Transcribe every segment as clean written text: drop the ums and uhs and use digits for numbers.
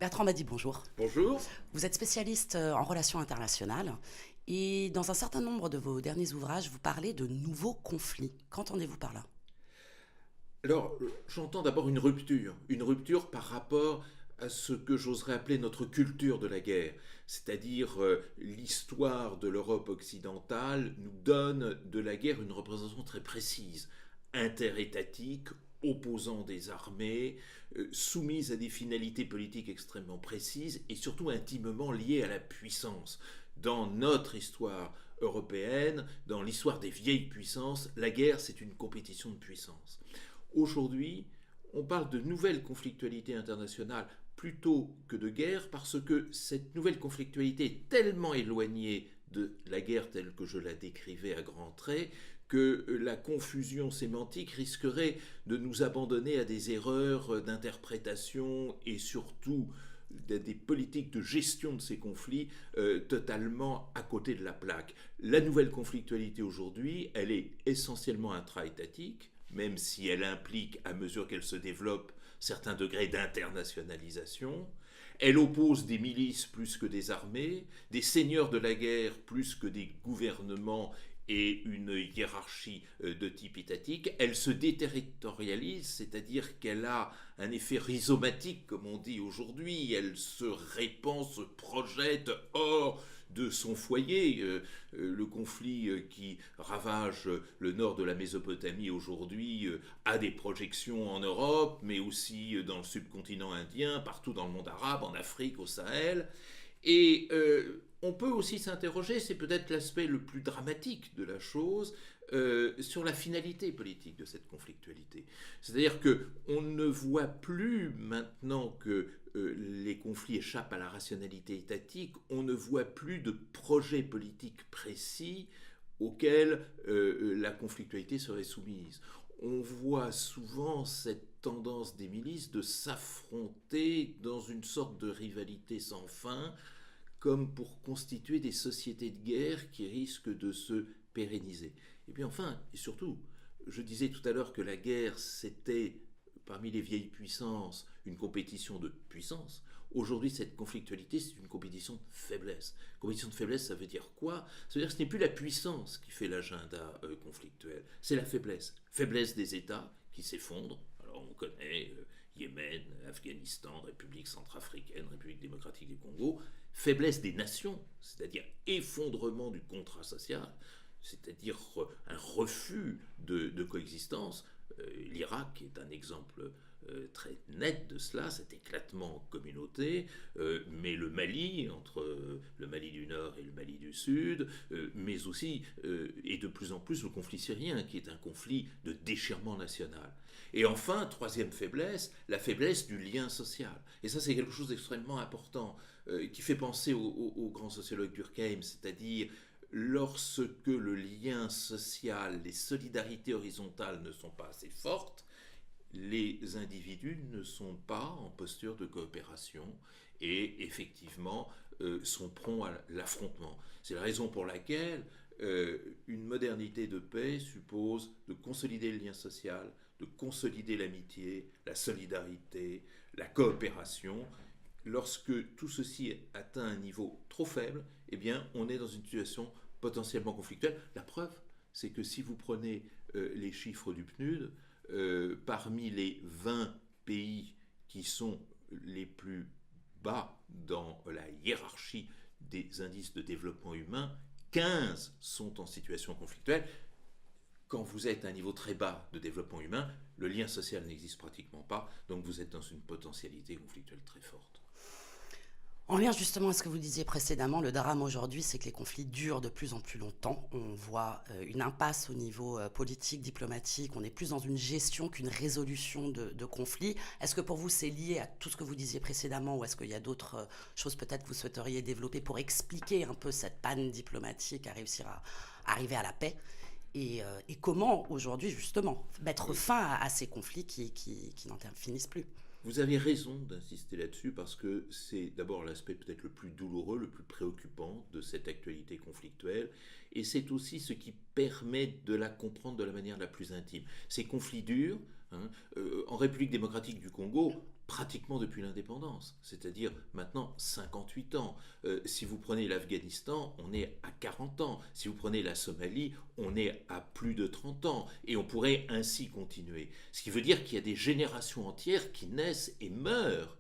Bertrand Badi, bonjour. Bonjour. Vous êtes spécialiste en relations internationales et dans un certain nombre de vos derniers ouvrages, vous parlez de nouveaux conflits. Qu'entendez-vous par là? Alors, j'entends d'abord une rupture par rapport à ce que j'oserais appeler notre culture de la guerre, c'est-à-dire l'histoire de l'Europe occidentale nous donne de la guerre une représentation très précise, interétatique, opposant des armées, soumise à des finalités politiques extrêmement précises et surtout intimement liée à la puissance. Dans notre histoire européenne, dans l'histoire des vieilles puissances, la guerre c'est une compétition de puissance. Aujourd'hui, on parle de nouvelle conflictualité internationale plutôt que de guerre parce que cette nouvelle conflictualité est tellement éloignée de la guerre telle que je la décrivais à grands traits que la confusion sémantique risquerait de nous abandonner à des erreurs d'interprétation et surtout des politiques de gestion de ces conflits totalement à côté de la plaque. La nouvelle conflictualité aujourd'hui, elle est essentiellement intra-étatique, même si elle implique, à mesure qu'elle se développe, certains degrés d'internationalisation. Elle oppose des milices plus que des armées, des seigneurs de la guerre plus que des gouvernements et une hiérarchie de type étatique. Elle se déterritorialise, c'est-à-dire qu'elle a un effet rhizomatique, comme on dit aujourd'hui. Elle se répand, se projette hors de son foyer. Le conflit qui ravage le nord de la Mésopotamie aujourd'hui a des projections en Europe, mais aussi dans le subcontinent indien, partout dans le monde arabe, en Afrique, au Sahel. Et on peut aussi s'interroger, c'est peut-être l'aspect le plus dramatique de la chose, sur la finalité politique de cette conflictualité. C'est-à-dire qu'on ne voit plus maintenant que les conflits échappent à la rationalité étatique, on ne voit plus de projet politique précis auquel la conflictualité serait soumise. On voit souvent cette tendance des milices de s'affronter dans une sorte de rivalité sans fin, comme pour constituer des sociétés de guerre qui risquent de se pérenniser. Et puis enfin, et surtout, je disais tout à l'heure que la guerre, c'était, parmi les vieilles puissances, une compétition de puissance. Aujourd'hui, cette conflictualité, c'est une compétition de faiblesse. Compétition de faiblesse, ça veut dire quoi? Ça veut dire que ce n'est plus la puissance qui fait l'agenda conflictuel, c'est la faiblesse. Faiblesse des États qui s'effondrent. Alors on connaît Yémen, Afghanistan, République centrafricaine, République démocratique du Congo. Faiblesse des nations, c'est-à-dire effondrement du contrat social, c'est-à-dire un refus de coexistence. L'Irak est un exemple très net de cela, cet éclatement en communauté, mais le Mali, entre le Mali du Nord et le Mali du Sud, mais aussi, et de plus en plus, le conflit syrien, qui est un conflit de déchirement national. Et enfin, troisième faiblesse, la faiblesse du lien social. Et ça, c'est quelque chose d'extrêmement important, qui fait penser au grand sociologue Durkheim, c'est-à-dire lorsque le lien social, les solidarités horizontales ne sont pas assez fortes, les individus ne sont pas en posture de coopération et effectivement sont prompts à l'affrontement. C'est la raison pour laquelle une modernité de paix suppose de consolider le lien social, de consolider l'amitié, la solidarité, la coopération. Lorsque tout ceci atteint un niveau trop faible, eh bien, on est dans une situation potentiellement conflictuelle. La preuve, c'est que si vous prenez les chiffres du PNUD, parmi les 20 pays qui sont les plus bas dans la hiérarchie des indices de développement humain, 15 sont en situation conflictuelle. Quand vous êtes à un niveau très bas de développement humain, le lien social n'existe pratiquement pas, donc vous êtes dans une potentialité conflictuelle très forte. En lien justement à ce que vous disiez précédemment, le drame aujourd'hui, c'est que les conflits durent de plus en plus longtemps. On voit une impasse au niveau politique, diplomatique. On est plus dans une gestion qu'une résolution de conflits. Est-ce que pour vous, c'est lié à tout ce que vous disiez précédemment ou est-ce qu'il y a d'autres choses peut-être que vous souhaiteriez développer pour expliquer un peu cette panne diplomatique à réussir à arriver à la paix et comment aujourd'hui justement mettre fin à ces conflits qui n'en finissent plus? Vous avez raison d'insister là-dessus parce que c'est d'abord l'aspect peut-être le plus douloureux, le plus préoccupant de cette actualité conflictuelle et c'est aussi ce qui permet de la comprendre de la manière la plus intime. Ces conflits durs, hein, en République démocratique du Congo, pratiquement depuis l'indépendance, c'est-à-dire maintenant 58 ans. Si vous prenez l'Afghanistan, on est à 40 ans. Si vous prenez la Somalie, on est à plus de 30 ans. Et on pourrait ainsi continuer. Ce qui veut dire qu'il y a des générations entières qui naissent et meurent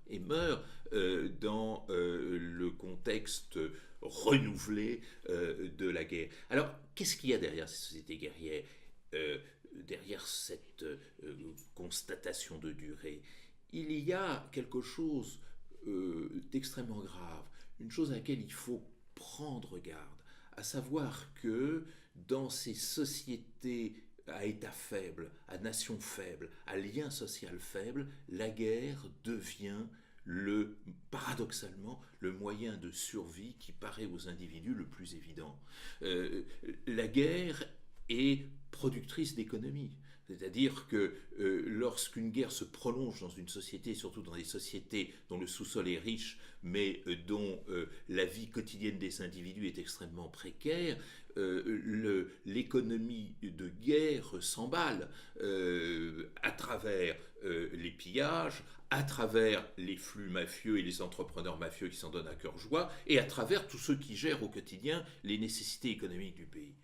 dans le contexte renouvelé de la guerre. Alors, qu'est-ce qu'il y a derrière ces sociétés guerrières, derrière cette constatation de durée? Il y a quelque chose d'extrêmement grave, une chose à laquelle il faut prendre garde, à savoir que dans ces sociétés à état faible, à nation faible, à lien social faible, la guerre devient paradoxalement le moyen de survie qui paraît aux individus le plus évident. La guerre est productrice d'économie. C'est-à-dire que lorsqu'une guerre se prolonge dans une société, surtout dans des sociétés dont le sous-sol est riche, mais dont la vie quotidienne des individus est extrêmement précaire, l'économie de guerre s'emballe à travers les pillages, à travers les flux mafieux et les entrepreneurs mafieux qui s'en donnent à cœur joie, et à travers tous ceux qui gèrent au quotidien les nécessités économiques du pays.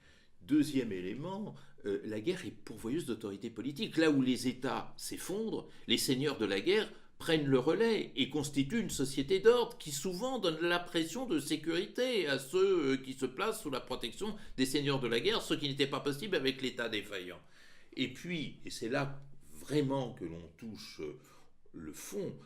Deuxième élément, la guerre est pourvoyeuse d'autorité politique. Là où les États s'effondrent, les seigneurs de la guerre prennent le relais et constituent une société d'ordre qui souvent donne l'impression de sécurité à ceux qui se placent sous la protection des seigneurs de la guerre, ce qui n'était pas possible avec l'État défaillant. Et puis, et c'est là vraiment que l'on touche le fond,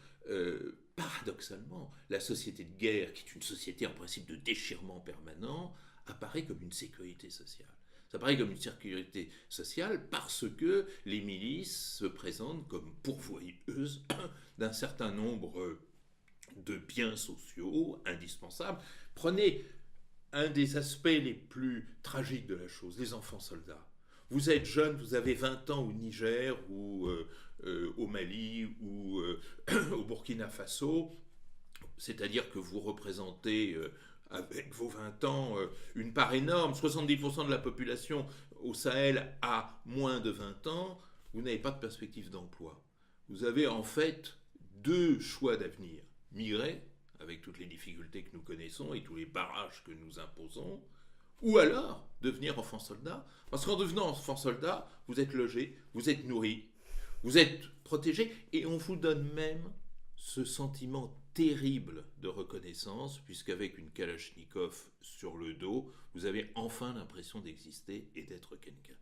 paradoxalement, la société de guerre, qui est une société en principe de déchirement permanent, apparaît comme une sécurité sociale. Ça paraît comme une sécurité sociale parce que les milices se présentent comme pourvoyeuses d'un certain nombre de biens sociaux indispensables. Prenez un des aspects les plus tragiques de la chose, les enfants soldats. Vous êtes jeune, vous avez 20 ans au Niger ou au Mali ou au Burkina Faso, c'est-à-dire que vous représentez avec vos 20 ans une part énorme, 70% de la population au Sahel a moins de 20 ans, vous n'avez pas de perspective d'emploi. Vous avez en fait deux choix d'avenir. Migrer, avec toutes les difficultés que nous connaissons et tous les barrages que nous imposons, ou alors devenir enfant soldat, parce qu'en devenant enfant soldat, vous êtes logé, vous êtes nourri, vous êtes protégé, et on vous donne même ce sentiment terrible de reconnaissance, puisqu'avec une Kalachnikov sur le dos, vous avez enfin l'impression d'exister et d'être quelqu'un.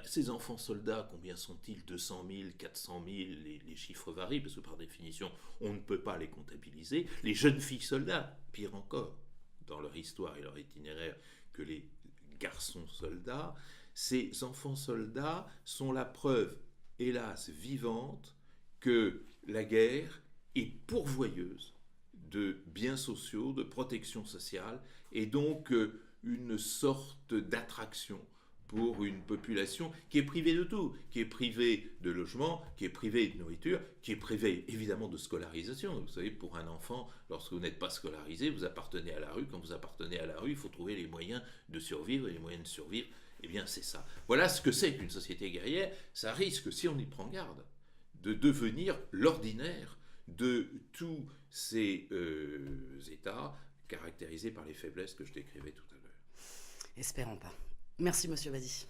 Ces enfants soldats, combien sont-ils? 200 000, 400 000, les chiffres varient, parce que par définition, on ne peut pas les comptabiliser. Les jeunes filles soldats, pire encore, dans leur histoire et leur itinéraire, que les garçons soldats, ces enfants soldats sont la preuve, hélas, vivante, que la guerre est pourvoyeuse de biens sociaux, de protection sociale, et donc une sorte d'attraction pour une population qui est privée de tout, qui est privée de logement, qui est privée de nourriture, qui est privée évidemment de scolarisation. Vous savez, pour un enfant, lorsque vous n'êtes pas scolarisé, vous appartenez à la rue. Quand vous appartenez à la rue, il faut trouver les moyens de survivre, et les moyens de survivre, eh bien c'est ça. Voilà ce que c'est qu'une société guerrière. Ça risque, si on y prend garde, de devenir l'ordinaire de tous ces États caractérisés par les faiblesses que je décrivais tout à l'heure. Espérons pas. Merci, monsieur Badi.